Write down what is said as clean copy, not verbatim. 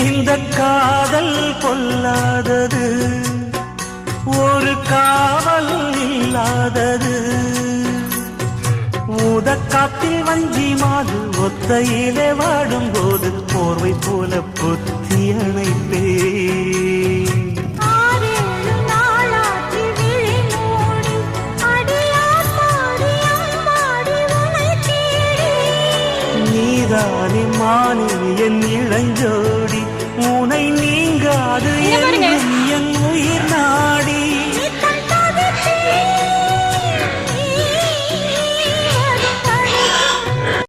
இந்த காதல் பொல்லாதது, ஒரு காவல் இல்லாதது. ஊதக்காத்தில் வஞ்சி மாது ஒத்தையிலே வாடும்போது போர்வை போல பொத்தி அணைப்பே. நீதானே மானே என் இளஞ்சோடி, உனை நீங்காது என் உயிர் நாடி.